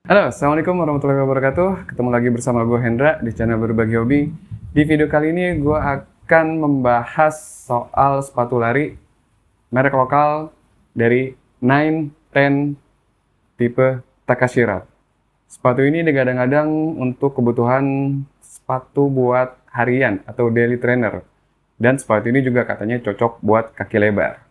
Halo, Assalamualaikum warahmatullahi wabarakatuh. Ketemu lagi bersama gue Hendra di channel Berbagi Hobi. Di video kali ini gue akan membahas soal sepatu lari merek lokal dari Nine Ten tipe Takashira. Sepatu ini digadang-gadang untuk kebutuhan sepatu buat harian atau daily trainer. Dan sepatu ini juga katanya cocok buat kaki lebar.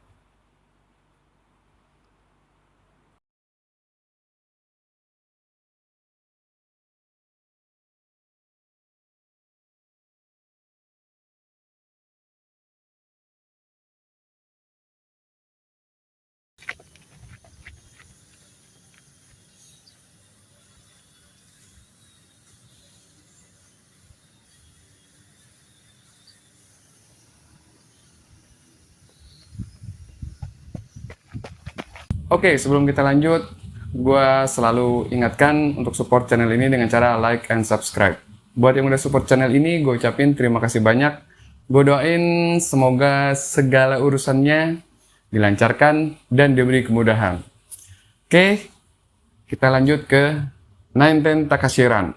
Oke, sebelum kita lanjut, gue selalu ingatkan untuk support channel ini dengan cara like and subscribe. Buat yang udah support channel ini, gue ucapin terima kasih banyak. Gue doain semoga segala urusannya dilancarkan dan diberi kemudahan. Oke, kita lanjut ke Nine Takashiran.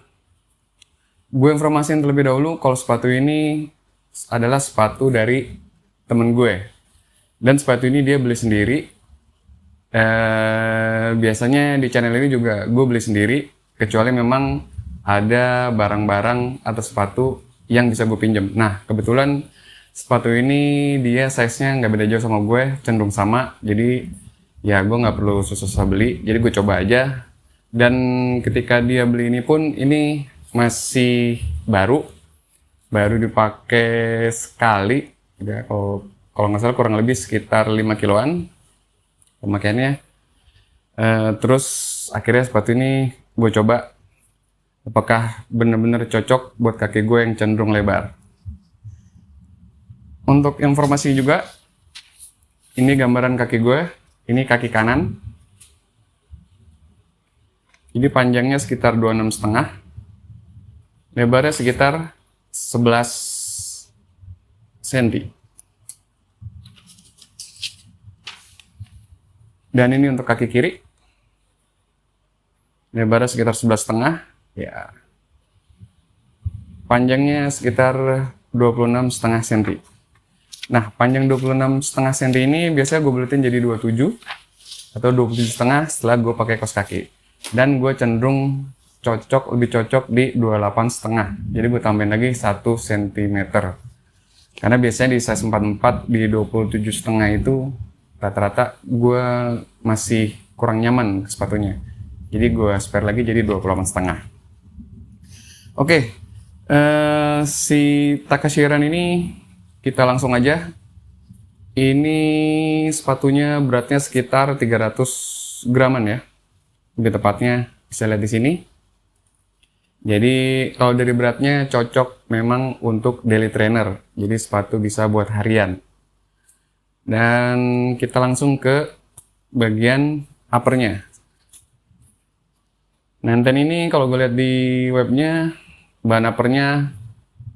Gue informasiin terlebih dahulu kalau sepatu ini adalah sepatu dari temen gue. Dan sepatu ini dia beli sendiri. Biasanya di channel ini juga gue beli sendiri, kecuali memang ada barang-barang atau sepatu yang bisa gue pinjem. Nah, kebetulan sepatu ini dia size-nya nggak beda jauh sama gue, cenderung sama. Jadi ya gue nggak perlu susah-susah beli, jadi gue coba aja. Dan ketika dia beli ini pun, ini masih baru dipakai sekali. Ya, kalau nggak salah kurang lebih sekitar 5 kiloan pemakaiannya. Terus akhirnya sepatu ini gue coba apakah bener-bener cocok buat kaki gue yang cenderung lebar. Untuk informasi juga, ini gambaran kaki gue, ini kaki kanan. Ini panjangnya sekitar 26,5, lebarnya sekitar 11 cm. Dan ini untuk kaki kiri, lebarnya sekitar 11,5, ya. Panjangnya sekitar 26,5 cm. Nah, panjang 26,5 cm ini biasanya gue buletin jadi 27 atau 27,5 setelah gue pakai kaos kaki. Dan gue cenderung lebih cocok di 28,5. Jadi gue tambahin lagi 1 cm. Karena biasanya di size 44 di 27,5 itu rata-rata gue masih kurang nyaman sepatunya. Jadi gue spare lagi jadi 28,5. Oke, si Takashiran ini kita langsung aja. Ini sepatunya beratnya sekitar 300 graman ya. Lebih tepatnya bisa lihat di sini. Jadi kalau dari beratnya cocok memang untuk daily trainer. Jadi sepatu bisa buat harian. Dan kita langsung ke bagian uppernya. Nenten ini kalau gue lihat di webnya, bahan uppernya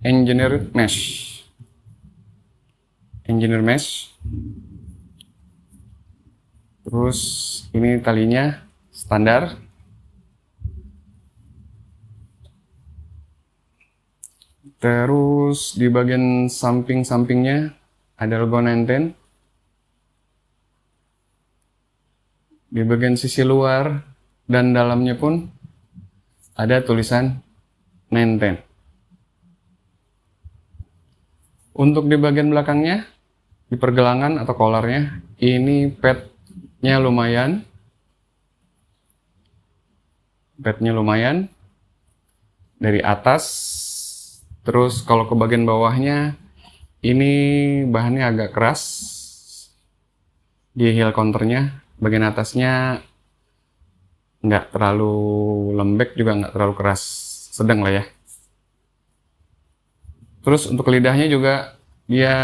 engineer mesh. Terus ini talinya standar. Terus di bagian samping-sampingnya ada logo Nenten. Di bagian sisi luar dan dalamnya pun ada tulisan Nenten. Untuk di bagian belakangnya, di pergelangan atau collarnya, ini padnya lumayan. Dari atas. Terus kalau ke bagian bawahnya, ini bahannya agak keras. Di heel counternya, bagian atasnya nggak terlalu lembek juga nggak terlalu keras, sedang lah ya. Terus untuk lidahnya juga dia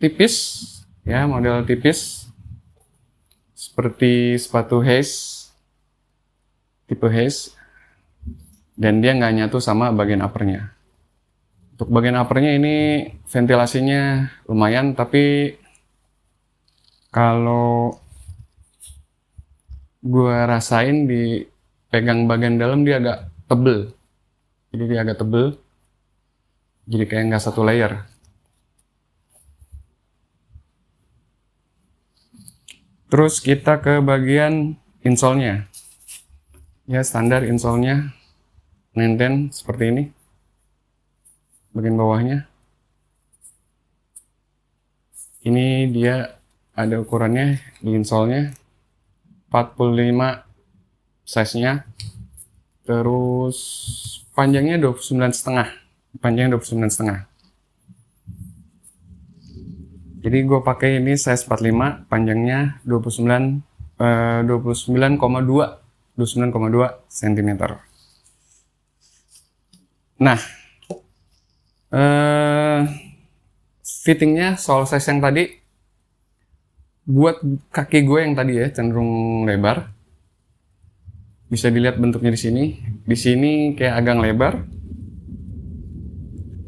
tipis ya, model tipis seperti sepatu Haze, tipe Haze, dan dia nggak nyatu sama bagian uppernya. Untuk bagian uppernya ini ventilasinya lumayan, tapi kalau gue rasain di pegang bagian dalam dia agak tebel. Jadi dia agak tebel. Jadi kayak nggak satu layer. Terus kita ke bagian insole-nya. Ya standar insole-nya 910 seperti ini. Bagian bawahnya. Ini dia ada ukurannya di insole-nya 45 size-nya. Terus panjangnya 29,5. Panjangnya 29,5. Jadi gue pakai ini size 45, panjangnya 29,2 cm. Nah, fittingnya soal size yang tadi, buat kaki gue yang tadi ya cenderung lebar. Bisa dilihat bentuknya di sini. Di sini kayak agak lebar.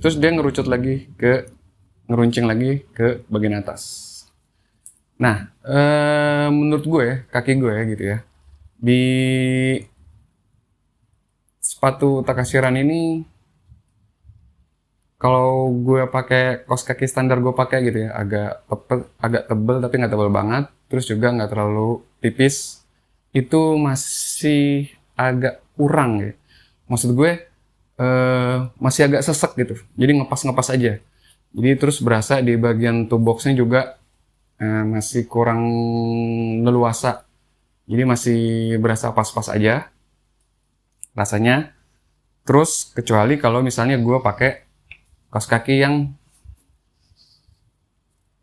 Terus dia ngeruncing lagi ke bagian atas. Nah, menurut gue, kaki gue gitu ya, di sepatu Takashi Run ini, kalau gue pakai kaos kaki standar gue pakai gitu ya, agak tebel tapi nggak tebel banget, terus juga nggak terlalu tipis, itu masih agak kurang ya. Maksud gue masih agak sesek gitu, jadi ngepas aja. Jadi terus berasa di bagian toe box-nya juga masih kurang leluasa. Jadi masih berasa pas-pas aja rasanya. Terus kecuali kalau misalnya gue pakai kaos kaki yang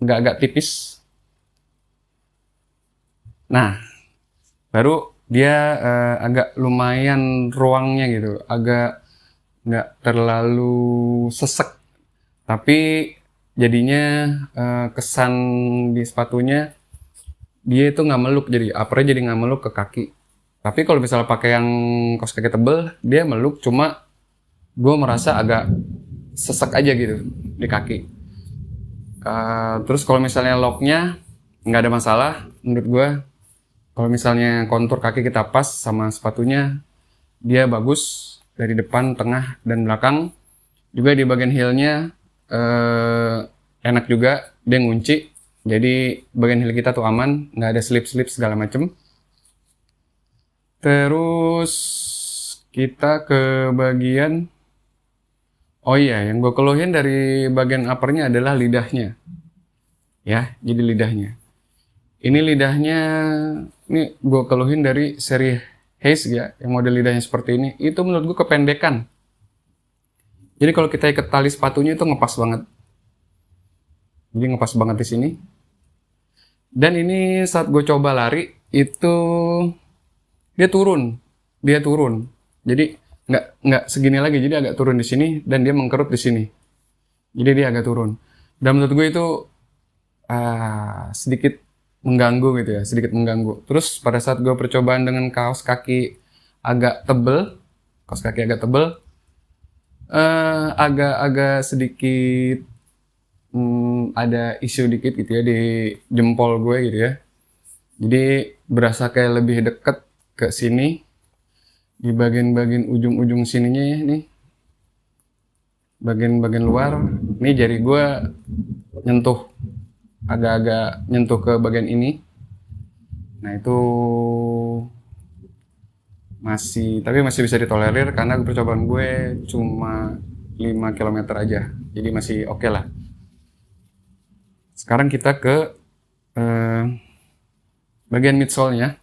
agak tipis. Nah, baru dia agak lumayan ruangnya gitu, agak nggak terlalu sesek. Tapi jadinya kesan di sepatunya dia itu nggak meluk, jadi uppernya jadi nggak meluk ke kaki. Tapi kalau misalnya pakai yang kaos kaki tebel, dia meluk, cuma gue merasa agak sesek aja gitu di kaki. Terus kalau misalnya locknya nggak ada masalah menurut gue. Kalau misalnya kontur kaki kita pas sama sepatunya, dia bagus dari depan, tengah, dan belakang. Juga di bagian heelnya enak juga, dia ngunci. Jadi bagian heel kita tuh aman, nggak ada slip segala macem. Terus kita ke bagian, oh iya, yang gue keluhin dari bagian uppernya adalah lidahnya. Ya, jadi lidahnya. Ini lidahnya, ini gue keluhin dari seri Haze ya, yang model lidahnya seperti ini. Itu menurut gue kependekan. Jadi kalau kita ikat tali sepatunya itu ngepas banget. Jadi ngepas banget di sini. Dan ini saat gue coba lari itu dia turun. Jadi nggak segini lagi. Jadi agak turun di sini dan dia mengkerut di sini. Jadi dia agak turun. Dan menurut gue itu sedikit mengganggu gitu ya, sedikit mengganggu. Terus pada saat gue percobaan dengan kaos kaki agak tebel, agak sedikit ada isu dikit gitu ya di jempol gue gitu ya. Jadi berasa kayak lebih deket ke sini di bagian ujung sininya ya nih, bagian luar. Nih jari gue nyentuh, agak nyentuh ke bagian ini. Nah itu tapi masih bisa ditolerir karena percobaan gue cuma 5 km aja, jadi masih oke lah. Sekarang kita ke bagian midsole-nya.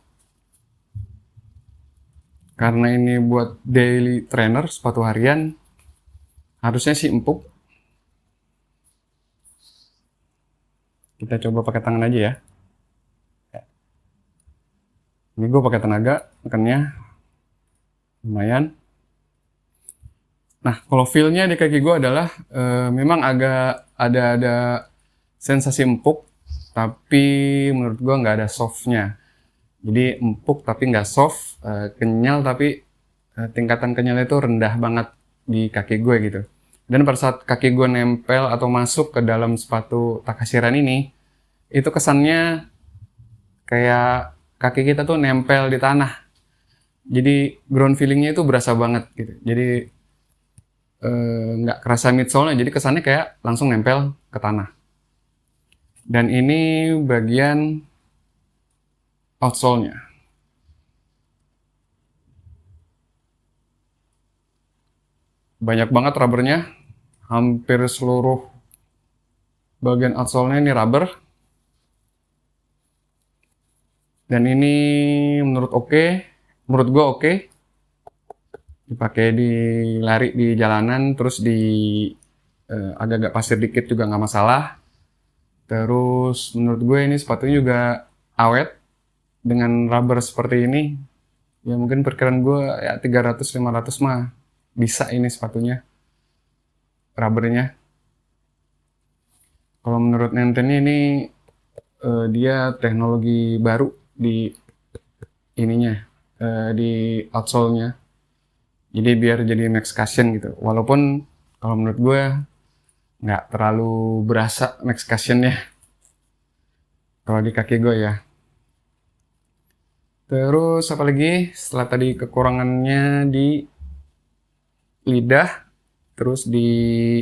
Karena ini buat daily trainer, sepatu harian, harusnya sih empuk. Kita coba pakai tangan aja ya. Ini gue pakai tenaga, tekannya lumayan. Nah, kalau feel-nya di kaki gue adalah memang agak ada sensasi empuk, tapi menurut gue nggak ada soft-nya. Jadi empuk tapi nggak soft, kenyal tapi tingkatan kenyalnya itu rendah banget di kaki gue gitu. Dan pada saat kaki gue nempel atau masuk ke dalam sepatu Takashi Run ini, itu kesannya kayak kaki kita tuh nempel di tanah. Jadi ground feelingnya itu berasa banget gitu. Jadi nggak kerasa midsole-nya, jadi kesannya kayak langsung nempel ke tanah. Dan ini bagian outsole-nya. Banyak banget rubbernya, hampir seluruh bagian outsole-nya ini rubber. Dan ini menurut gue oke. Dipakai di lari di jalanan, terus di agak-agak pasir dikit juga nggak masalah. Terus menurut gue ini sepatunya juga awet dengan rubber seperti ini. Ya mungkin perkiraan gue ya 300-500 mah bisa ini sepatunya, rubbernya. Kalau menurut Nenten ini dia teknologi baru di ininya, di outsole-nya. Jadi biar jadi max cushion gitu. Walaupun kalau menurut gue nggak terlalu berasa max cushion-nya kalau di kaki gue ya. Terus apa lagi? Setelah tadi kekurangannya di lidah, terus di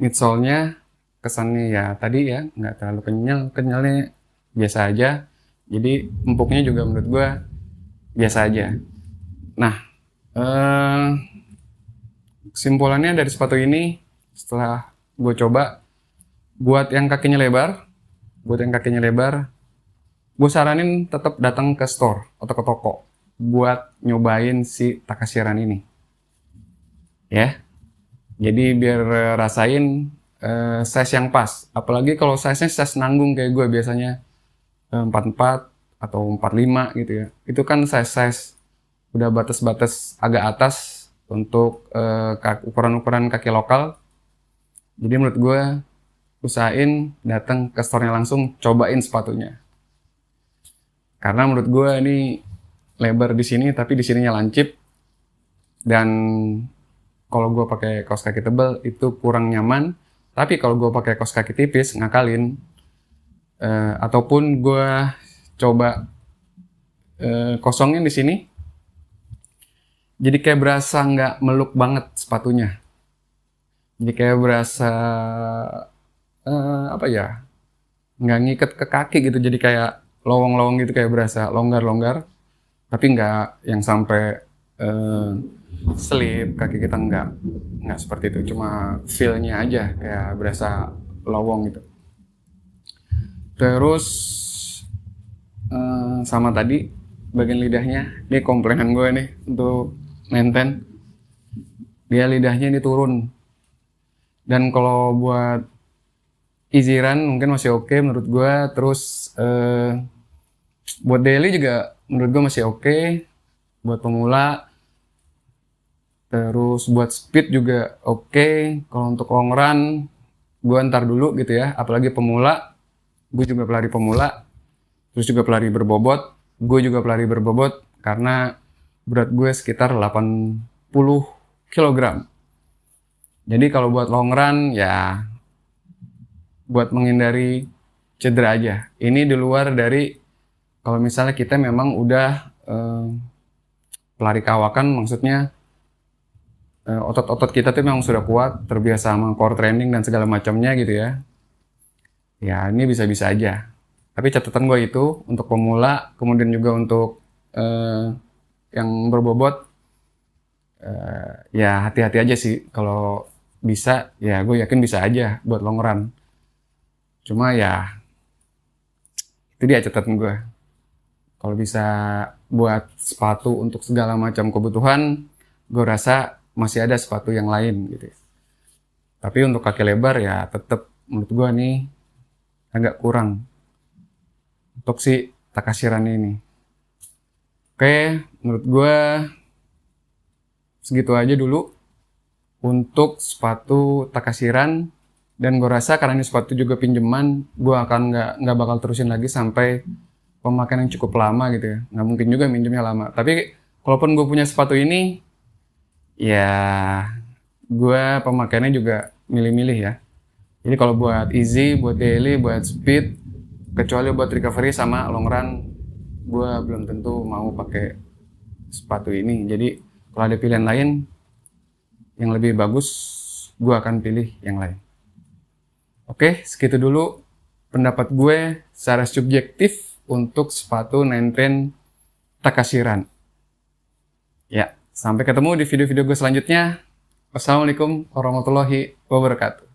midsole-nya kesannya ya tadi ya nggak terlalu kenyalnya biasa aja. Jadi empuknya juga menurut gue biasa aja. Nah, kesimpulannya dari sepatu ini setelah gue coba, buat yang kakinya lebar, gue saranin tetap datang ke store atau ke toko buat nyobain si Takashi Run ini. Ya, jadi biar rasain size yang pas. Apalagi kalau size-nya size nanggung kayak gue biasanya 44 atau 45 gitu ya. Itu kan size udah batas-batas agak atas untuk ukuran-ukuran kaki lokal. Jadi menurut gue usahain datang ke store-nya langsung, cobain sepatunya. Karena menurut gue ini lebar di sini tapi di sininya lancip, dan kalau gue pakai kaos kaki tebal itu kurang nyaman. Tapi kalau gue pakai kaos kaki tipis ngakalin, ataupun gue coba kosongin di sini, jadi kayak berasa nggak meluk banget sepatunya. Jadi kayak berasa apa ya, nggak ngiket ke kaki gitu. Jadi kayak lowong-lowong gitu, kayak berasa longgar-longgar. Tapi nggak yang sampai selip kaki kita, nggak seperti itu. Cuma feel-nya aja kayak berasa lowong gitu. Terus sama tadi bagian lidahnya, ini komplainan gue nih untuk Nenten, dia lidahnya ini turun. Dan kalau buat easy run mungkin masih oke menurut gue. Terus buat daily juga menurut gue masih oke buat pemula. Terus buat speed juga oke. Kalau untuk long run gue ntar dulu gitu ya, apalagi pemula. Gue juga pelari pemula, terus juga pelari berbobot. Gue juga pelari berbobot karena berat gue sekitar 80 kg. Jadi kalau buat long run ya buat menghindari cedera aja. Ini di luar dari kalau misalnya kita memang udah pelari kawakan, maksudnya otot-otot kita tuh memang sudah kuat, terbiasa sama core training dan segala macamnya gitu ya. Ya ini bisa-bisa aja. Tapi catatan gue itu untuk pemula, kemudian juga untuk yang berbobot, ya hati-hati aja sih. Kalau bisa, ya gue yakin bisa aja buat long run. Cuma ya itu dia catatan gue. Kalau bisa buat sepatu untuk segala macam kebutuhan, gue rasa masih ada sepatu yang lain gitu. Tapi untuk kaki lebar ya tetap menurut gue nih agak kurang untuk si Takashi Run ini. Oke, menurut gue segitu aja dulu untuk sepatu Takashi Run. Dan gue rasa karena ini sepatu juga pinjaman, gue akan nggak bakal terusin lagi sampai pemakaian yang cukup lama gitu ya. Nggak mungkin juga minjemnya lama. Tapi kalaupun gue punya sepatu ini, ya gue pemakaiannya juga milih-milih ya. Jadi kalau buat easy, buat daily, buat speed, kecuali buat recovery sama long run, gue belum tentu mau pakai sepatu ini. Jadi kalau ada pilihan lain yang lebih bagus, gue akan pilih yang lain. Oke, segitu dulu pendapat gue secara subjektif untuk sepatu Nine Train Takashi Run. Ya, sampai ketemu di video-video gue selanjutnya. Wassalamualaikum warahmatullahi wabarakatuh.